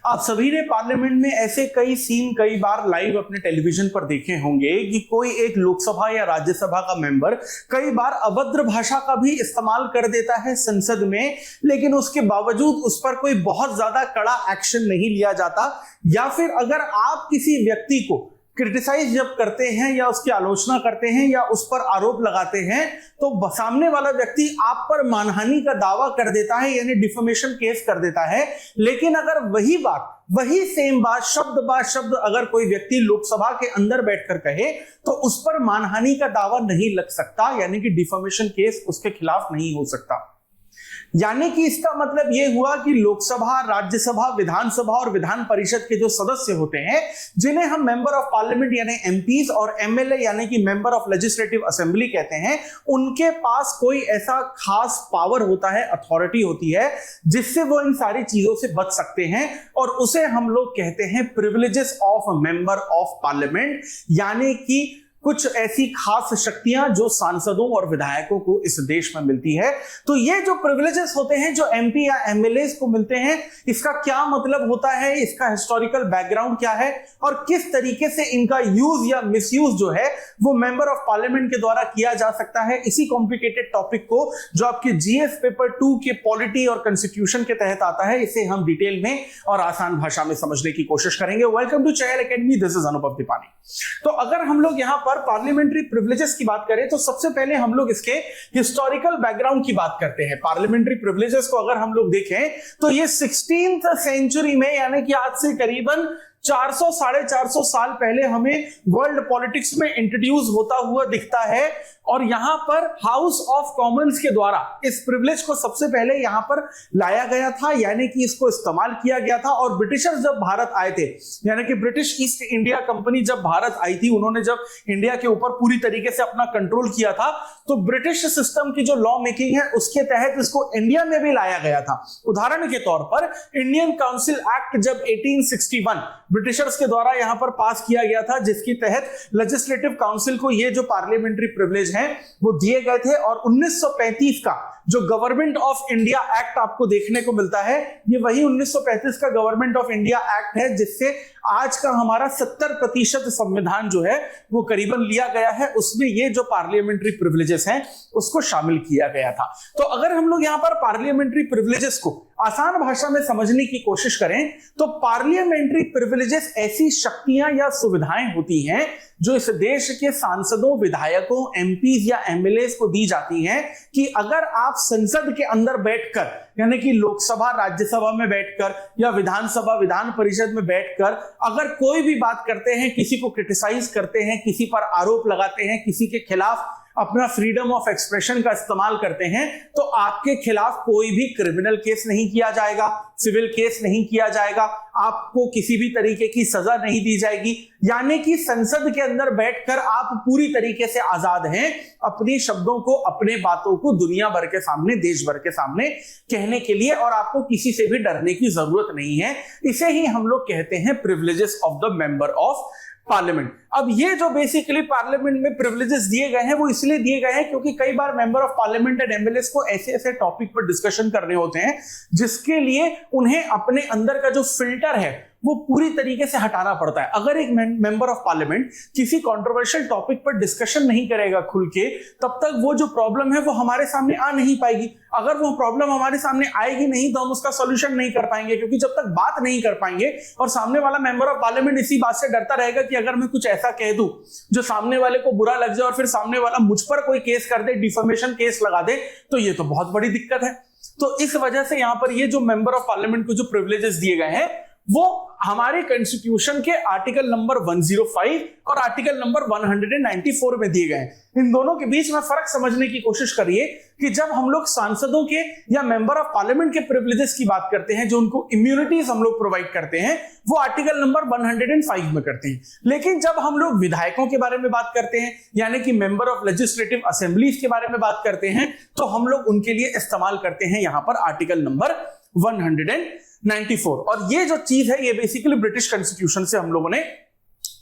आप सभी ने पार्लियामेंट में ऐसे कई सीन कई बार लाइव अपने टेलीविजन पर देखे होंगे कि कोई एक लोकसभा या राज्यसभा का मेंबर कई बार अभद्र भाषा का भी इस्तेमाल कर देता है संसद में, लेकिन उसके बावजूद उस पर कोई बहुत ज्यादा कड़ा एक्शन नहीं लिया जाता। या फिर अगर आप किसी व्यक्ति को क्रिटिसाइज जब करते हैं या उसकी आलोचना करते हैं या उस पर आरोप लगाते हैं तो सामने वाला व्यक्ति आप पर मानहानि का दावा कर देता है, यानी डिफेमेशन केस कर देता है। लेकिन अगर वही सेम बात शब्द अगर कोई व्यक्ति लोकसभा के अंदर बैठकर कहे तो उस पर मानहानि का दावा नहीं लग सकता, यानी कि डिफेमेशन केस उसके खिलाफ नहीं हो सकता। यानी कि इसका मतलब यह हुआ कि लोकसभा, राज्यसभा, विधानसभा और विधान परिषद के जो सदस्य होते हैं, जिन्हें हम मेंबर ऑफ पार्लियामेंट यानी एमपीज और एमएलए यानी कि मेंबर ऑफ लेजिस्लेटिव असेंबली कहते हैं, उनके पास कोई ऐसा खास पावर होता है, अथॉरिटी होती है, जिससे वो इन सारी चीजों से बच सकते हैं और उसे हम लोग कहते हैं privileges of member of parliament, यानी कि कुछ ऐसी खास शक्तियां जो सांसदों और विधायकों को इस देश में मिलती है। तो ये जो प्रिविलेजेस होते हैं जो एमपी या एमएलए को मिलते हैं, इसका क्या मतलब होता है, इसका हिस्टोरिकल बैकग्राउंड क्या है और किस तरीके से इनका यूज या मिसयूज जो है वो मेंबर ऑफ पार्लियामेंट के द्वारा किया जा सकता है, इसी कॉम्प्लिकेटेड टॉपिक को जो आपके जीएस पेपर 2 के पॉलिटी और कॉन्स्टिट्यूशन के तहत आता है, इसे हम डिटेल में और आसान भाषा में समझने की कोशिश करेंगे। Welcome to Chahal academy, this is Anubhav Deepani. तो अगर हम लोग यहां पर पार्लियामेंट्री प्रिविलेजेस की बात करें तो सबसे पहले हम लोग इसके हिस्टोरिकल बैकग्राउंड की बात करते हैं। पार्लियामेंट्री प्रिविलेजेस को अगर हम लोग देखें तो ये 16th सेंचुरी में, यानी कि आज से करीबन 400-450 साल पहले हमें वर्ल्ड पॉलिटिक्स में इंट्रोड्यूस होता हुआ दिखता है। और यहां पर हाउस ऑफ कॉमन्स के द्वारा इस प्रिविलेज को सबसे पहले यहां पर लाया गया था, यानी कि इसको इस्तेमाल किया गया था। और ब्रिटिशर्स जब भारत आए थे, यानी कि ब्रिटिश ईस्ट इंडिया कंपनी जब भारत आई थी, उन्होंने जब इंडिया के ऊपर पूरी तरीके से अपना कंट्रोल किया था, तो ब्रिटिश सिस्टम की जो लॉ मेकिंग है उसके तहत इसको इंडिया में भी लाया गया था। उदाहरण के तौर पर इंडियन काउंसिल एक्ट जब 1861 ब्रिटिशर्स के द्वारा यहां पर पास किया गया था, जिसके तहत लेजिस्लेटिव काउंसिल को ये जो पार्लियामेंट्री प्रिविलेज हैं वो दिए गए थे। और 1935 का जो गवर्नमेंट ऑफ इंडिया एक्ट आपको देखने को मिलता है, ये वही 1935 का गवर्नमेंट ऑफ इंडिया एक्ट है जिससे आज का हमारा 70% संविधान जो है वो करीबन लिया गया है। उसमें ये जो पार्लियामेंट्री प्रिविलेजेस हैं उसको शामिल किया गया था। तो अगर हम लोग यहां पर पार्लियामेंट्री प्रिविलेजेस को आसान भाषा में समझने की कोशिश करें तो पार्लियामेंट्री प्रिविलेजेस ऐसी शक्तियां या सुविधाएं होती हैं जो इस देश के सांसदों, विधायकों, एमपीज या एमएलए को दी जाती हैं कि अगर आप संसद के अंदर बैठकर, यानी कि लोकसभा, राज्यसभा में बैठकर या विधानसभा, विधान परिषद में बैठकर अगर कोई भी बात करते हैं, किसी को क्रिटिसाइज करते हैं, किसी पर आरोप लगाते हैं, किसी के खिलाफ अपना फ्रीडम ऑफ एक्सप्रेशन का इस्तेमाल करते हैं, तो आपके खिलाफ कोई भी क्रिमिनल केस नहीं किया जाएगा, सिविल केस नहीं किया जाएगा, आपको किसी भी तरीके की सजा नहीं दी जाएगी। यानी कि संसद के अंदर बैठकर आप पूरी तरीके से आजाद हैं अपने शब्दों को, अपने बातों को दुनिया भर के सामने, देश भर के सामने कहने के लिए, और आपको किसी से भी डरने की जरूरत नहीं है। इसे ही हम लोग कहते हैं privileges of the member of parliament. अब ये जो बेसिकली पार्लियामेंट में प्रिविलेजेस दिए गए हैं वो इसलिए दिए गए हैं क्योंकि कई बार member of parliament and MLA को ऐसे टॉपिक पर डिस्कशन करने होते हैं जिसके लिए उन्हें अपने अंदर का जो फिल्टर है वो पूरी तरीके से हटाना पड़ता है। अगर एक मेंबर ऑफ पार्लियामेंट किसी कंट्रोवर्शियल टॉपिक पर डिस्कशन नहीं करेगा खुल के, तब तक वो जो प्रॉब्लम है वो हमारे सामने आ नहीं पाएगी। अगर वो प्रॉब्लम हमारे सामने आएगी नहीं तो हम उसका सॉल्यूशन नहीं कर पाएंगे, क्योंकि जब तक बात नहीं कर पाएंगे और सामने वाला मेंबर ऑफ पार्लियामेंट इसी बात से डरता रहेगा कि अगर मैं कुछ ऐसा कह दूं जो सामने वाले को बुरा लग जाए और फिर सामने वाला मुझ पर कोई केस कर दे, डिफेमेशन केस लगा दे, तो ये तो बहुत बड़ी दिक्कत है। तो इस वजह से यहां पर ये जो मेंबर ऑफ पार्लियामेंट को जो प्रिविलेजेस दिए गए हैं वो हमारे कॉन्स्टिट्यूशन के आर्टिकल नंबर 105 और आर्टिकल नंबर 194 में दिए गए हैं। इन दोनों के बीच में फर्क समझने की कोशिश करिए कि जब हम लोग सांसदों के या मेंबर ऑफ पार्लियामेंट के प्रिविलेजेस की बात करते हैं, जो उनको इम्यूनिटीज हम लोग प्रोवाइड करते हैं, वो आर्टिकल नंबर 105 में करते हैं। लेकिन जब हम लोग विधायकों के बारे में बात करते हैं, यानी कि मेंबर ऑफ लेजिस्लेटिव असेंबलीज के बारे में बात करते हैं, तो हम लोग उनके लिए इस्तेमाल करते हैं यहां पर आर्टिकल नंबर 194। और ये जो चीज है ये बेसिकली ब्रिटिश कॉन्स्टिट्यूशन से हम लोगों ने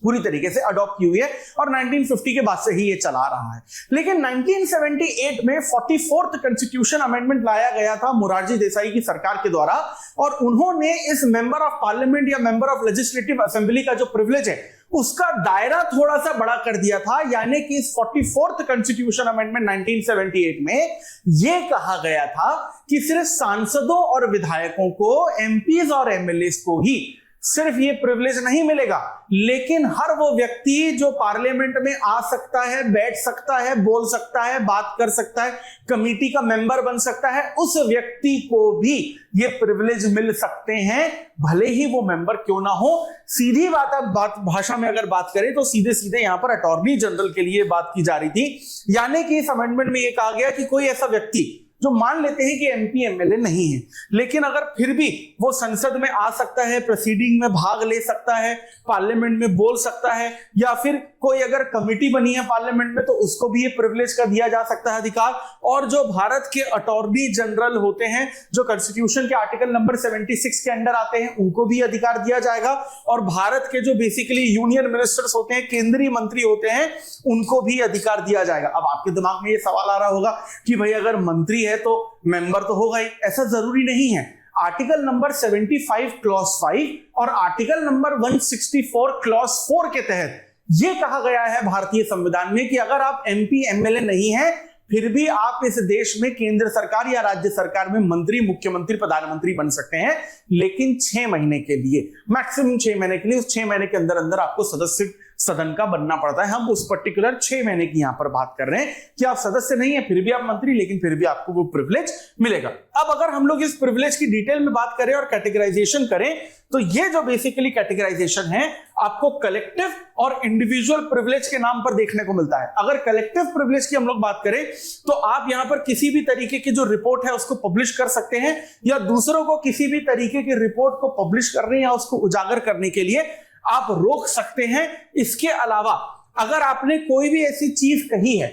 पूरी तरीके से अडॉप्ट की हुई है और 1950 के बाद से ही ये चला रहा है। लेकिन 1978 में 44th कॉन्स्टिट्यूशन अमेंडमेंट लाया गया था मोरारजी देसाई की सरकार के द्वारा, और उन्होंने इस मेंबर ऑफ पार्लियामेंट या मेंबर ऑफ लेजिस्लेटिव असेंबली का जो प्रिविलेज है उसका दायरा थोड़ा सा बड़ा कर दिया था। यानी कि इस 44th कॉन्स्टिट्यूशन अमेंडमेंट 1978 में यह कहा गया था कि सिर्फ सांसदों और विधायकों को, एमपीज और एमएलएस को ही सिर्फ ये प्रिविलेज नहीं मिलेगा, लेकिन हर वो व्यक्ति जो पार्लियामेंट में आ सकता है, बैठ सकता है, बोल सकता है, बात कर सकता है, कमेटी का मेंबर बन सकता है, उस व्यक्ति को भी ये प्रिविलेज मिल सकते हैं, भले ही वो मेंबर क्यों ना हो। सीधी बात भाषा में अगर बात करें तो सीधे सीधे यहां पर अटॉर्नी जनरल के लिए बात की जा रही थी। यानी कि इस अमेंडमेंट में ये कहा गया कि कोई ऐसा व्यक्ति जो मान लेते हैं कि एमपी एमएलए नहीं है, लेकिन अगर फिर भी वो संसद में आ सकता है, प्रोसीडिंग में भाग ले सकता है, पार्लियामेंट में बोल सकता है, या फिर कोई अगर कमिटी बनी है पार्लियामेंट में तो उसको भी ये प्रिविलेज का दिया जा सकता है अधिकार। और जो भारत के अटॉर्नी जनरल होते हैं, जो कॉन्स्टिट्यूशन के आर्टिकल नंबर 76 के अंडर आते हैं, उनको भी अधिकार दिया जाएगा। और भारत के जो बेसिकली यूनियन मिनिस्टर्स होते हैं, केंद्रीय मंत्री होते हैं, उनको भी अधिकार दिया जाएगा। अब आपके दिमाग में ये सवाल आ रहा होगा कि भाई अगर मंत्री है तो मेंबर तो होगा ही, ऐसा जरूरी नहीं है। आर्टिकल नंबर 75 क्लॉज 5 और आर्टिकल नंबर 164 क्लॉज 4 के तहत यह कहा गया है भारतीय संविधान में कि अगर आप एमपी एमएलए नहीं हैं, फिर भी आप इस देश में केंद्र सरकार या राज्य सरकार में मंत्री, मुख्यमंत्री, प्रधानमंत्री बन सकते हैं, लेकिन 6 महीने के लिए, मैक्सिमम 6 महीने के लिए। उस 6 महीने के अंदर अंदर आपको सदस्य सदन का बनना पड़ता है। हम उस पर्टिकुलर 6 महीने की यहां पर बात कर रहे हैं कि आप सदस्य नहीं है, फिर भी आप मंत्री, लेकिन फिर भी आपको वो प्रिविलेज मिलेगा। अब अगर हम लोग इस प्रिविलेज की डिटेल में बात करें और कैटेगराइजेशन करें, तो ये जो बेसिकली कैटेगराइजेशन है आपको कलेक्टिव और इंडिविजुअल प्रिविलेज के नाम पर देखने को मिलता है। अगर कलेक्टिव प्रिविलेज की हम लोग बात करें तो आप यहां पर किसी भी तरीके की जो रिपोर्ट है उसको पब्लिश कर सकते हैं, या दूसरों को किसी भी तरीके की रिपोर्ट को पब्लिश करने या उसको उजागर करने के लिए आप रोक सकते हैं। इसके अलावा अगर आपने कोई भी ऐसी चीज कही है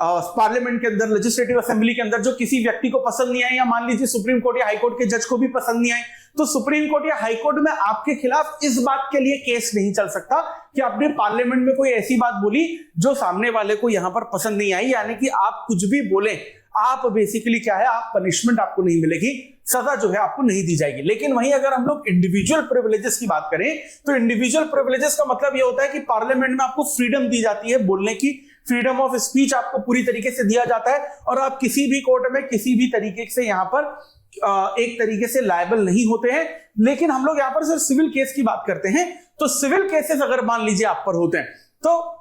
पार्लियामेंट के अंदर, लेजिस्लेटिव असेंबली के अंदर, जो किसी व्यक्ति को पसंद नहीं आई, या मान लीजिए सुप्रीम कोर्ट या हाई कोर्ट के जज को भी पसंद नहीं आई, तो सुप्रीम कोर्ट या हाई कोर्ट में आपके खिलाफ इस बात के लिए केस नहीं चल सकता कि आपने पार्लियामेंट में कोई ऐसी बात बोली जो सामने वाले को यहां पर पसंद नहीं आई। यानी कि आप कुछ भी बोले, आप बेसिकली क्या है, आप पनिशमेंट आपको नहीं मिलेगी, सजा जो है आपको नहीं दी जाएगी। लेकिन वहीं अगर हम लोग इंडिविजुअल प्रिविलेजेस की बात करें तो इंडिविजुअल प्रिविलेजेस का मतलब यह होता है कि पार्लियामेंट में आपको फ्रीडम दी जाती है बोलने की, फ्रीडम ऑफ स्पीच आपको पूरी तरीके से दिया जाता है, और आप किसी भी कोर्ट में किसी भी तरीके से यहां पर एक तरीके से लायबल नहीं होते हैं। लेकिन हम लोग यहां पर सिर्फ सिविल केस की बात करते हैं, तो सिविल केसेस अगर मान लीजिए आप पर होते हैं तो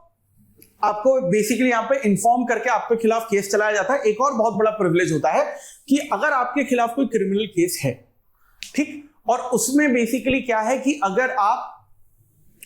आपको बेसिकली यहां पे इन्फॉर्म करके आपके खिलाफ केस चलाया जाता है। एक और बहुत बड़ा प्रिविलेज होता है कि अगर आपके खिलाफ कोई क्रिमिनल केस है, ठीक, और उसमें बेसिकली क्या है कि अगर आप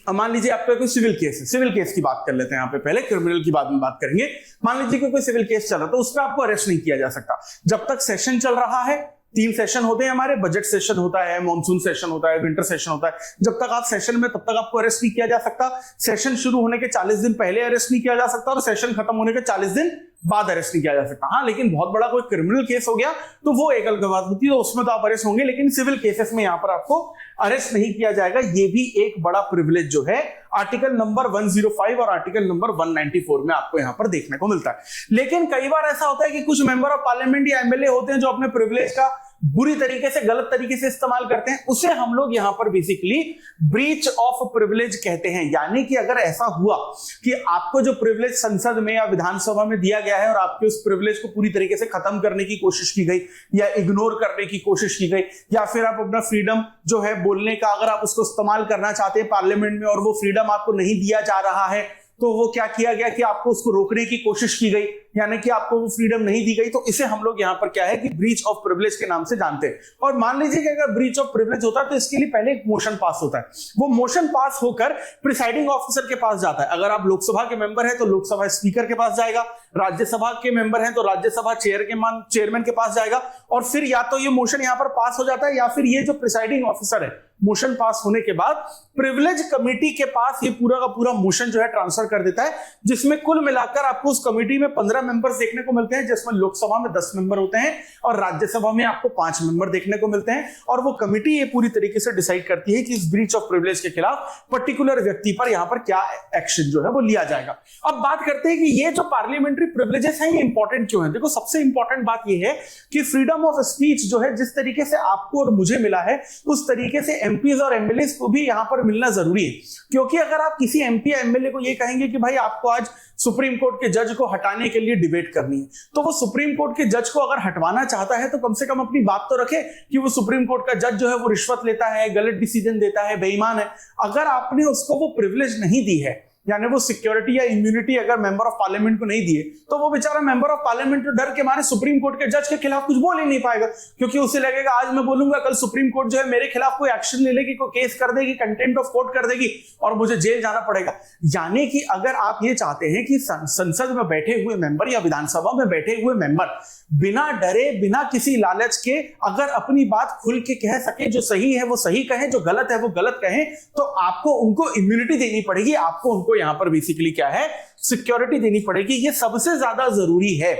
मान लीजिए आपका कोई सिविल केस है, सिविल केस की बात कर लेते हैं यहां पे, पहले क्रिमिनल की बाद में बात करेंगे। मान लीजिए कि कोई सिविल केस चल रहा है तो उस पर आपको अरेस्ट नहीं किया जा सकता जब तक सेशन चल रहा है। 3 सेशन होते हैं हमारे, बजट सेशन होता है, मॉनसून सेशन होता है, विंटर सेशन होता है। जब तक आप सेशन में, तब तक आपको अरेस्ट नहीं किया जा सकता। सेशन शुरू होने के 40 दिन पहले अरेस्ट नहीं किया जा सकता, और सेशन खत्म होने के 40 दिन बाद अरेस्ट नहीं किया जा सकता। हाँ, लेकिन बहुत बड़ा कोई क्रिमिनल केस हो गया तो वो एक अलग बात होती है, तो उसमें तो आप अरेस्ट होंगे, लेकिन सिविल केसेस में यहां पर आपको अरेस्ट नहीं किया जाएगा। ये भी एक बड़ा प्रिविलेज जो है आर्टिकल नंबर 105 और आर्टिकल नंबर 194 में आपको यहां पर देखने को मिलता है। लेकिन कई बार ऐसा होता है कि कुछ मेंबर ऑफ पार्लियामेंट या एमएलए होते हैं जो अपने प्रिविलेज का बुरी तरीके से, गलत तरीके से इस्तेमाल करते हैं, उसे हम लोग यहां पर बेसिकली ब्रीच ऑफ प्रिविलेज कहते हैं। यानी कि अगर ऐसा हुआ कि आपको जो प्रिविलेज संसद में या विधानसभा में दिया गया है और आपके उस प्रिविलेज को पूरी तरीके से खत्म करने की कोशिश की गई या इग्नोर करने की कोशिश की गई, या फिर आप अपना फ्रीडम जो है बोलने का, अगर आप उसको इस्तेमाल करना चाहते हैं पार्लियामेंट में और वो फ्रीडम आपको नहीं दिया जा रहा है, तो वो क्या किया गया कि आपको उसको रोकने की कोशिश की गई, यानी कि आपको वो फ्रीडम नहीं दी गई, तो इसे हम लोग यहां पर क्या है कि ब्रीच ऑफ प्रिविलेज के नाम से जानते हैं। और मान लीजिए कि अगर ब्रीच ऑफ प्रिविलेज होता है तो इसके लिए पहले एक मोशन पास होता है। वो मोशन पास होकर प्रिसाइडिंग ऑफिसर के पास जाता है। अगर आप लोकसभा के मेंबर हैं तो लोकसभा स्पीकर के पास जाएगा, राज्यसभा के मेंबर हैं तो राज्यसभा चेयरमैन के पास जाएगा, और फिर या तो ये मोशन यहां पर पास हो जाता है या फिर ये जो प्रिसाइडिंग ऑफिसर है मोशन पास होने के बाद प्रिविलेज कमेटी के पास ये पूरा का पूरा मोशन जो है ट्रांसफर कर देता है, जिसमें कुल मिलाकर आपको उस कमेटी में 15 मेंबर्स देखने को मिलते हैं, जिसमें लोकसभा में 10 मेंबर होते हैं और राज्यसभा में आपको 5 मेंबर देखने को मिलते हैं। और वो कमेटी ये पूरी तरीके से डिसाइड करती है कि इस ब्रीच ऑफ प्रिविलेज के खिलाफ पर्टिकुलर व्यक्ति पर यहां पर क्या एक्शन जो है वो लिया जाएगा। अब बात करते हैं कि ये जो पार्लियामेंट्री प्रिविलेजेस हैं ये इंपॉर्टेंट क्यों है। देखो, सबसे इंपॉर्टेंट बात ये है कि फ्रीडम ऑफ स्पीच जो है जिस तरीके से आपको और मुझे मिला है उस तरीके से एमपीज और एमएलए को भी यहां पर मिलना जरूरी है। क्योंकि अगर आप किसी एमपी या एमएलए को ये कहेंगे कि भाई आपको आज सुप्रीम कोर्ट के जज को हटाने के लिए डिबेट करनी है, तो वो सुप्रीम कोर्ट के जज को अगर हटवाना चाहता है तो कम से कम अपनी बात तो रखे कि वो सुप्रीम कोर्ट का जज जो है वो रिश्वत लेता है, गलत डिसीजन देता है, बेईमान है। अगर आपने उसको वो प्रिविलेज नहीं दी है, यानी वो सिक्योरिटी या इम्यूनिटी अगर मेंबर ऑफ पार्लियामेंट को नहीं दिए, तो वो बेचारा मेंबर ऑफ पार्लियामेंट तो डर के मारे सुप्रीम कोर्ट के जज के खिलाफ कुछ बोल ही नहीं पाएगा, क्योंकि उसे लगेगा आज मैं बोलूंगा कल सुप्रीम कोर्ट जो है मेरे खिलाफ कोई एक्शन ले लेगी, कोई केस कर देगी, कंटेम्प्ट ऑफ कोर्ट कर देगी और मुझे जेल जाना पड़ेगा। यानी कि अगर आप ये चाहते हैं कि संसद में बैठे हुए मेंबर या विधानसभा में बैठे हुए मेंबर बिना डरे, बिना किसी लालच के अगर अपनी बात खुल के कह सके, जो सही है वो सही कहें, जो गलत है वो गलत कहें, तो आपको उनको इम्यूनिटी देनी पड़ेगी, आपको उनको यहां पर बेसिकली क्या है, सिक्योरिटी देनी पड़ेगी। ये सबसे ज्यादा जरूरी है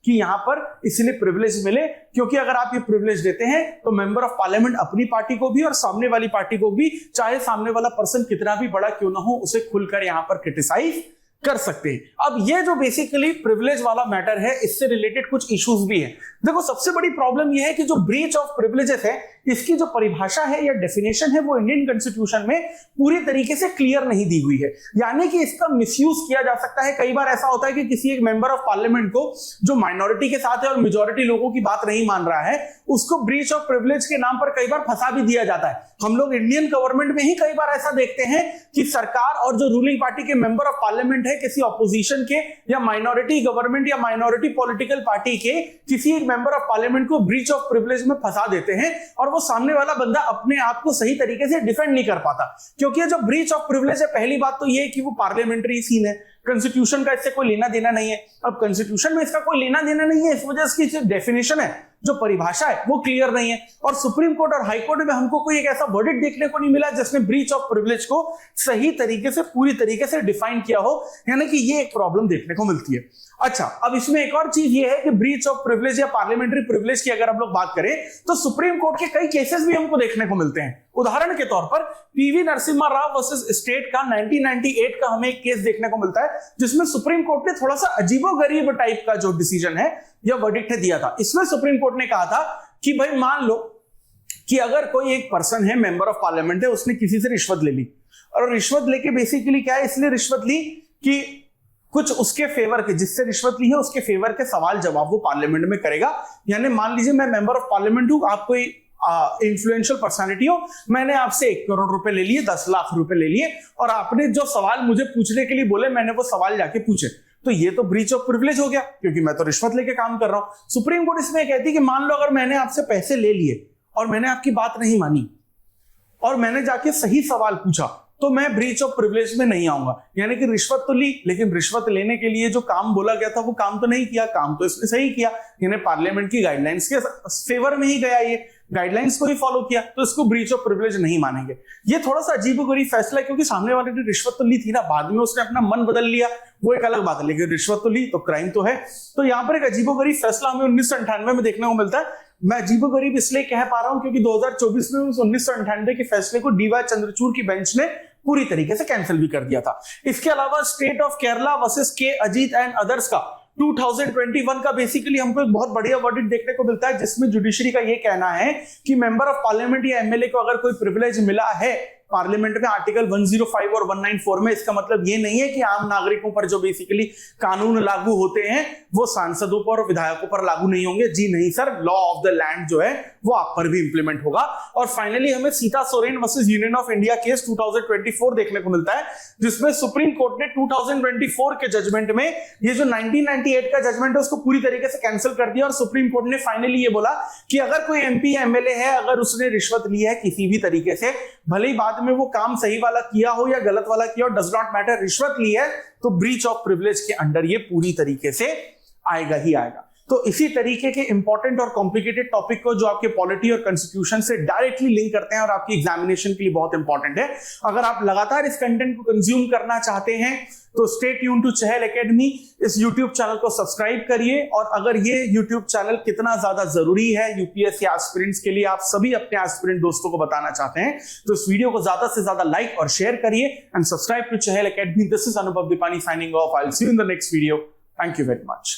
कि यहां पर इसलिए प्रिविलेज मिले, क्योंकि अगर आप ये प्रिविलेज देते हैं तो मेंबर ऑफ पार्लियामेंट अपनी पार्टी को भी और सामने वाली पार्टी को भी, चाहे सामने वाला पर्सन कितना भी बड़ा क्यों ना हो, उसे खुलकर यहां पर क्रिटिसाइज कर सकते हैं। अब ये जो बेसिकली प्रिविलेज वाला मैटर है, इससे रिलेटेड कुछ इश्यूज भी हैं। देखो, सबसे बड़ी प्रॉब्लम यह है कि जो ब्रीच ऑफ प्रिविलेजेस है इसकी जो परिभाषा है या डेफिनेशन है वो इंडियन कॉन्स्टिट्यूशन में पूरी तरीके से क्लियर नहीं दी हुई है, यानी कि इसका मिसयूज किया जा सकता है। कई बार ऐसा होता है कि किसी एक मेंबर ऑफ पार्लियामेंट को जो माइनॉरिटी के साथ है और मेजॉरिटी लोगों की बात नहीं मान रहा है, उसको ब्रीच ऑफ प्रिविलेज के नाम पर कई बार फंसा भी दिया जाता है। हम लोग इंडियन गवर्नमेंट में ही कई बार ऐसा देखते हैं कि सरकार और जो रूलिंग पार्टी के मेंबर ऑफ पार्लियामेंट है किसी ऑपोजिशन के या माइनॉरिटी गवर्नमेंट या माइनॉरिटी पॉलिटिकल पार्टी के किसी एक मेंबर ऑफ पार्लियामेंट को ब्रीच ऑफ प्रिविलेज में फंसा देते हैं और वो सामने वाला बंदा अपने आप को सही तरीके से डिफेंड नहीं कर पाता। क्योंकि ये जो ब्रीच ऑफ प्रिविलेज है, पहली बात तो ये है कि वो पार्लियामेंट्री सीन है, कॉन्स्टिट्यूशन का इससे कोई लेना देना नहीं है। अब कॉन्स्टिट्यूशन में इसका कोई लेना देना नहीं है, इस वजह से इसकी डेफिनेशन है, जो परिभाषा है वो क्लियर नहीं है। और सुप्रीम कोर्ट और हाई कोर्ट में हमको कोई एक ऐसा वर्डिक्ट देखने को नहीं मिला जिसने ब्रीच ऑफ प्रिविलेज को सही तरीके से पूरी तरीके से डिफाइन किया हो, यानी कि ये एक प्रॉब्लम देखने को मिलती है। अच्छा, अब इसमें एक और चीज ये है कि ब्रीच ऑफ प्रिविलेज या पार्लियामेंट्री प्रिविलेज की अगर हम लोग बात करें तो सुप्रीम कोर्ट के कई केसेस भी हमको देखने को मिलते हैं। उदाहरण के तौर पर PV Narasimha Rao versus state का 1998 का हमें एक केस देखने को मिलता है, जिसमें सुप्रीम कोर्ट ने थोड़ा सा अजीबोगरीब टाइप का जो डिसीजन है या वर्डिक्ट दिया था। इसमें सुप्रीम कोर्ट ने कहा था कि भाई मान लो कि अगर कोई एक पर्सन है, मेंबर ऑफ पार्लियामेंट है, उसने किसी से रिश्वत ले ली और रिश्वत लेके बेसिकली क्या है, इसलिए रिश्वत ली कि कुछ उसके फेवर के, जिससे रिश्वत ली है उसके फेवर के सवाल जवाब वो पार्लियामेंट में करेगा। यानी मान लीजिए मैं मेंबर ऑफ पार्लियामेंट हूं, आप कोई इन्फ्लुएंशियल पर्सनालिटी हो, मैंने आपसे 1 करोड़ रुपए ले लिए, 10 लाख रुपए ले लिए और आपने जो सवाल मुझे पूछने के लिए बोले मैंने वो सवाल जाके पूछे, तो ये तो ब्रीच ऑफ प्रिविलेज हो गया, क्योंकि मैं तो रिश्वत लेके काम कर रहा हूं। सुप्रीम कोर्ट इसमें कहती है कि मान लो अगर मैंने आपसे पैसे ले लिए और मैंने आपकी बात नहीं मानी और मैंने जाके सही सवाल पूछा, तो मैं ब्रीच ऑफ प्रिविलेज में नहीं आऊंगा। यानी कि रिश्वत तो ली, लेकिन रिश्वत लेने के लिए जो काम बोला गया था वो काम तो नहीं किया, काम तो इसने सही किया, यानी पार्लियामेंट की गाइडलाइंस के फेवर में ही गया, ये गाइडलाइंस को ही फॉलो किया, तो इसको ब्रीच ऑफ प्रिविलेज नहीं मानेंगे। ये थोड़ा सा अजीबोगरीब फैसला है, क्योंकि सामने वाले ने रिश्वत तो ली थी ना, बाद में उसने अपना मन बदल लिया, वो एक अलग बात है, लेकिन रिश्वत तो ली तो क्राइम तो है। तो यहाँ पर एक अजीबोगरीब फैसला हमें 1998 में देखने को मिलता है। मैं अजीबोगरीब इसलिए कह पा रहा हूं क्योंकि 2024 में उस 1998 के फैसले को डीवाई चंद्रचूड़ की बेंच ने पूरी तरीके से कैंसिल भी कर दिया था। इसके अलावा स्टेट ऑफ केरला वर्सेस के अजीत एंड अदर्स का 2021 का बेसिकली हमको एक बहुत बढ़िया वर्डिक्ट देखने को मिलता है, जिसमें जुडिशरी का ये कहना है कि मेंबर ऑफ पार्लियामेंट या एमएलए को अगर कोई प्रिविलेज मिला है पार्लियामेंट में आर्टिकल 105 और 194 में, इसका मतलब ये नहीं है कि आम नागरिकों पर जो बेसिकली कानून लागू होते हैं वो सांसदों पर और विधायकों पर लागू नहीं होंगे। जी नहीं sir, law of the land जो है वो आप पर भी इंप्लीमेंट होगा। और फाइनली हमें Sita Soren versus union of India case 2024 देखने को मिलता है, जिसमें सुप्रीम कोर्ट ने 2024 के जजमेंट में ये जो 1998 का जजमेंट है उसको पूरी तरीके से कैंसिल कर दिया और सुप्रीम कोर्ट ने फाइनली ये बोला कि अगर कोई एमपी या एमएलए है, अगर उसने रिश्वत ली है किसी भी तरीके से, भले ही बाद में वो काम सही वाला किया हो या गलत वाला किया हो, डज नॉट मैटर, रिश्वत ली है तो ब्रीच ऑफ प्रिविलेज के अंडर ये पूरी तरीके से आएगा ही आएगा। तो इसी तरीके के इंपॉर्टेंट और कॉम्प्लिकेटेड टॉपिक को जो आपके पॉलिटी और कॉन्स्टिट्यूशन से डायरेक्टली लिंक करते हैं और आपकी एग्जामिनेशन के लिए बहुत इंपॉर्टेंट है, अगर आप लगातार इस कंटेंट को कंज्यूम करना चाहते हैं तो stay tune to Chahal Academy. इस YouTube चैनल को सब्सक्राइब करिए, और अगर ये YouTube चैनल कितना ज्यादा जरूरी है यूपीएससी एस्पिरेंट्स के लिए आप सभी अपने एस्पिरेंट दोस्तों को बताना चाहते हैं, तो इस वीडियो को ज्यादा से ज्यादा लाइक और शेयर करिए and subscribe to Chahal academy. This is Anubhav Deepani signing off. I will see you in the next video. Thank you very much.